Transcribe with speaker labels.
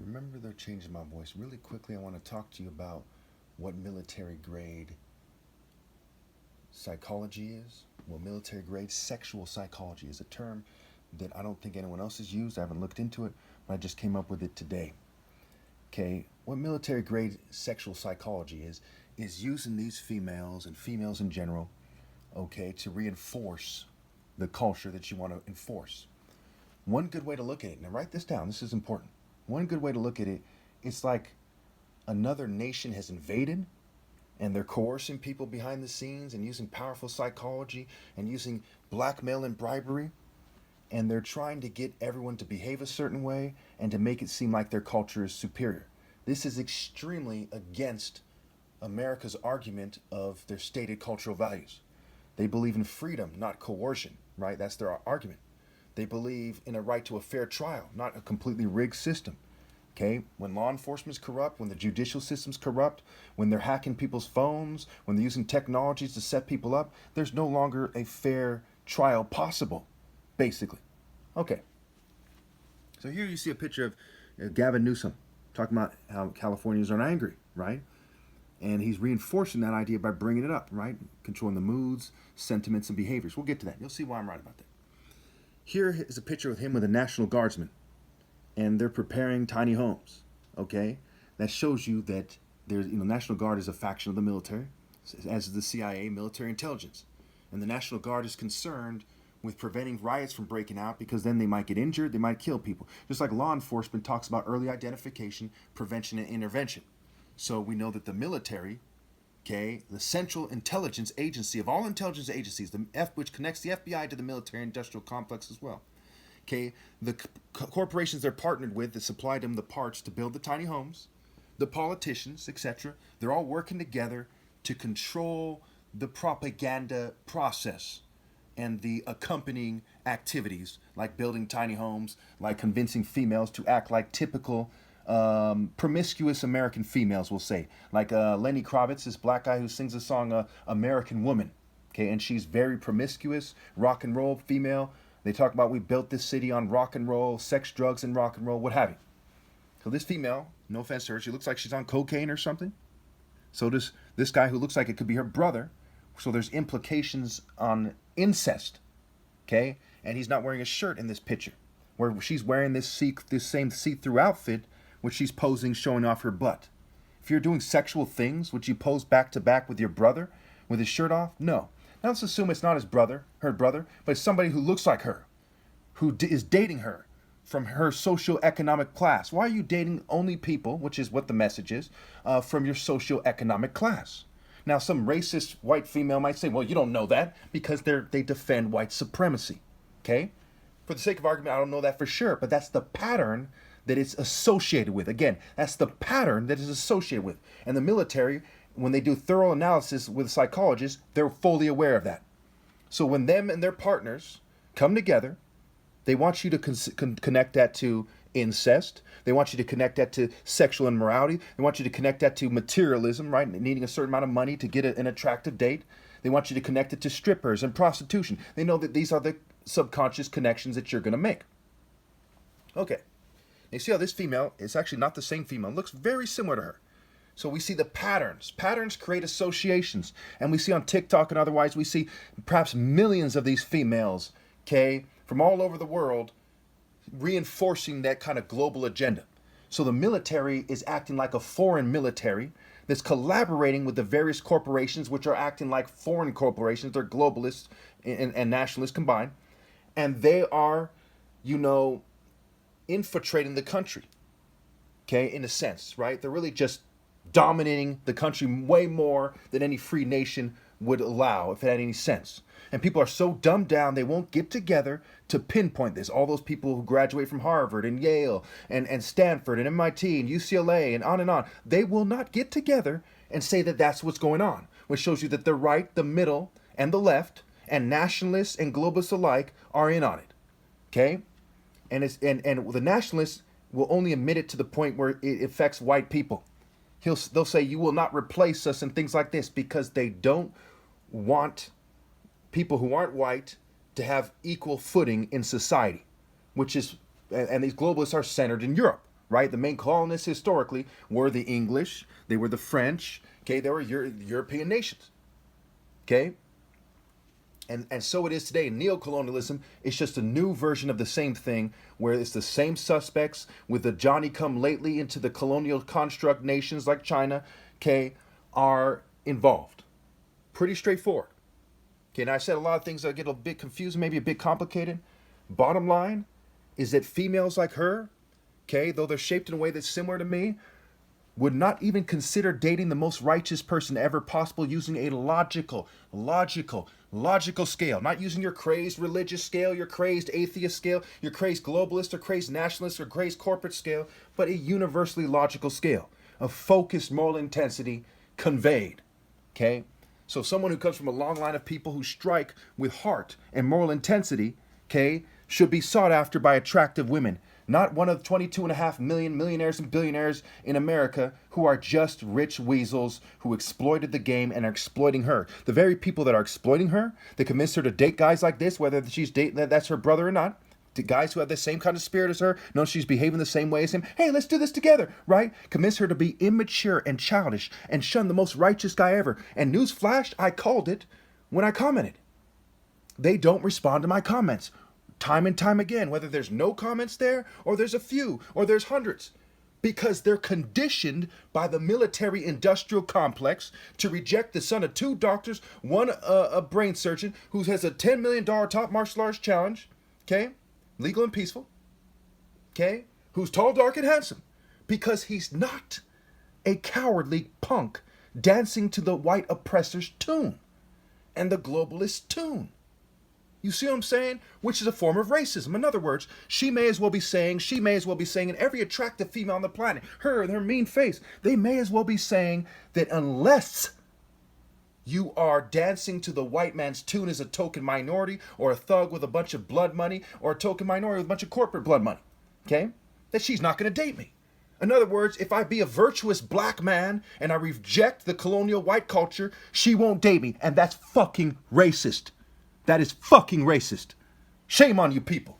Speaker 1: remember they're changing my voice. Really quickly, I want to talk to you about what military grade psychology is. Well, military grade sexual psychology is a term that I don't think anyone else has used. I haven't looked into it, but I just came up with it today. Okay, what military grade sexual psychology is using these females and females in general, okay, to reinforce the culture that you want to enforce. One good way to look at it, now write this down, this is important. One good way to look at it, it's like another nation has invaded and they're coercing people behind the scenes and using powerful psychology and using blackmail and bribery, and they're trying to get everyone to behave a certain way and to make it seem like their culture is superior. This is extremely against America's argument of their stated cultural values. They believe in freedom, not coercion, right? That's their argument. They believe in a right to a fair trial, not a completely rigged system. Okay, when law enforcement is corrupt, when the judicial system's corrupt, when they're hacking people's phones, when they're using technologies to set people up, there's no longer a fair trial possible, basically. Okay, so here you see a picture of Gavin Newsom talking about how Californians are angry, right? And he's reinforcing that idea by bringing it up, right? Controlling the moods, sentiments, and behaviors. We'll get to that. You'll see why I'm right about that. Here is a picture of him with a National Guardsman, and they're preparing tiny homes, okay? That shows you that there's, National Guard is a faction of the military, as is the CIA, military intelligence. And the National Guard is concerned with preventing riots from breaking out because then they might get injured, they might kill people. Just like law enforcement talks about early identification, prevention, and intervention. So we know that the military, okay, the Central Intelligence Agency of all intelligence agencies, which connects the FBI to the military industrial complex as well. Okay, the corporations they're partnered with that supplied them the parts to build the tiny homes, the politicians, etc., they're all working together to control the propaganda process and the accompanying activities, like building tiny homes, like convincing females to act like typical promiscuous American females, we'll say. Like Lenny Kravitz, this black guy who sings the song American Woman. Okay, and she's very promiscuous, rock and roll female. They talk about we built this city on rock and roll, sex, drugs, and rock and roll, what have you. So this female, no offense to her, she looks like she's on cocaine or something. So does this guy who looks like it could be her brother. So there's implications on incest, okay? And he's not wearing a shirt in this picture, where she's wearing this same see-through outfit, which she's posing, showing off her butt. If you're doing sexual things, would you pose back to back with your brother with his shirt off? No. Now let's assume it's not her brother, but it's somebody who looks like her, who is dating her from her socioeconomic class. Why are you dating only people, which is what the message is, from your socioeconomic class? Now, some racist white female might say, well, you don't know that because they defend white supremacy, okay? For the sake of argument, I don't know that for sure, but that's the pattern that it's associated with. Again, that's the pattern that is associated with. And the military, when they do thorough analysis with psychologists, they're fully aware of that. So when them and their partners come together, they want you to connect that to incest. They want you to connect that to sexual immorality. They want you to connect that to materialism, right? Needing a certain amount of money to get an attractive date. They want you to connect it to strippers and prostitution. They know that these are the subconscious connections that you're going to make. Okay. You see how this female is actually not the same female. It looks very similar to her. So we see the patterns. Patterns create associations. And we see on TikTok and otherwise, we see perhaps millions of these females, okay, from all over the world, reinforcing that kind of global agenda. So the military is acting like a foreign military that's collaborating with the various corporations, which are acting like foreign corporations. They're globalists and nationalists combined. And they are, infiltrating the country, okay, in a sense, right? They're really just dominating the country way more than any free nation would allow, if it had any sense. And people are so dumbed down, they won't get together to pinpoint this. All those people who graduate from Harvard and Yale and Stanford and MIT and UCLA and on, they will not get together and say that that's what's going on, which shows you that the right, the middle, and the left, and nationalists and globalists alike are in on it, okay? And the nationalists will only admit it to the point where it affects white people. They'll say you will not replace us and things like this because they don't want people who aren't white to have equal footing in society, which is, and these globalists are centered in Europe, right? The main colonists historically were the English, they were the French, okay? They were European nations, okay? And so it is today. Neocolonialism is just a new version of the same thing, where it's the same suspects with the Johnny come lately into the colonial construct nations like China, okay, are involved. Pretty straightforward. Okay, and I said a lot of things that get a bit confused, maybe a bit complicated. Bottom line is that females like her, okay, though they're shaped in a way that's similar to me, would not even consider dating the most righteous person ever possible using a logical scale. Not using your crazed religious scale, your crazed atheist scale, your crazed globalist or crazed nationalist or crazed corporate scale, but a universally logical scale of focused moral intensity conveyed. Okay? So someone who comes from a long line of people who strike with heart and moral intensity, okay, should be sought after by attractive women. Not one of the 22.5 million millionaires and billionaires in America who are just rich weasels who exploited the game and are exploiting her. The very people that are exploiting her, that convinced her to date guys like this, whether she's dating that's her brother or not, to guys who have the same kind of spirit as her, know she's behaving the same way as him. Hey, let's do this together, right? Convince her to be immature and childish and shun the most righteous guy ever. And newsflash, I called it when I commented. They don't respond to my comments. Time and time again, whether there's no comments there, or there's a few, or there's hundreds, because they're conditioned by the military-industrial complex to reject the son of 2 doctors, one a brain surgeon who has a $10 million top martial arts challenge, okay, legal and peaceful, okay, who's tall, dark, and handsome, because he's not a cowardly punk dancing to the white oppressor's tune and the globalist tune. You see what I'm saying? Which is a form of racism. In other words, she may as well be saying, and every attractive female on the planet, her and her mean face, they may as well be saying that unless you are dancing to the white man's tune as a token minority, or a thug with a bunch of blood money, or a token minority with a bunch of corporate blood money, okay, that she's not going to date me. In other words, if I be a virtuous black man and I reject the colonial white culture, she won't date me. And that's fucking racist. That is fucking racist. Shame on you people.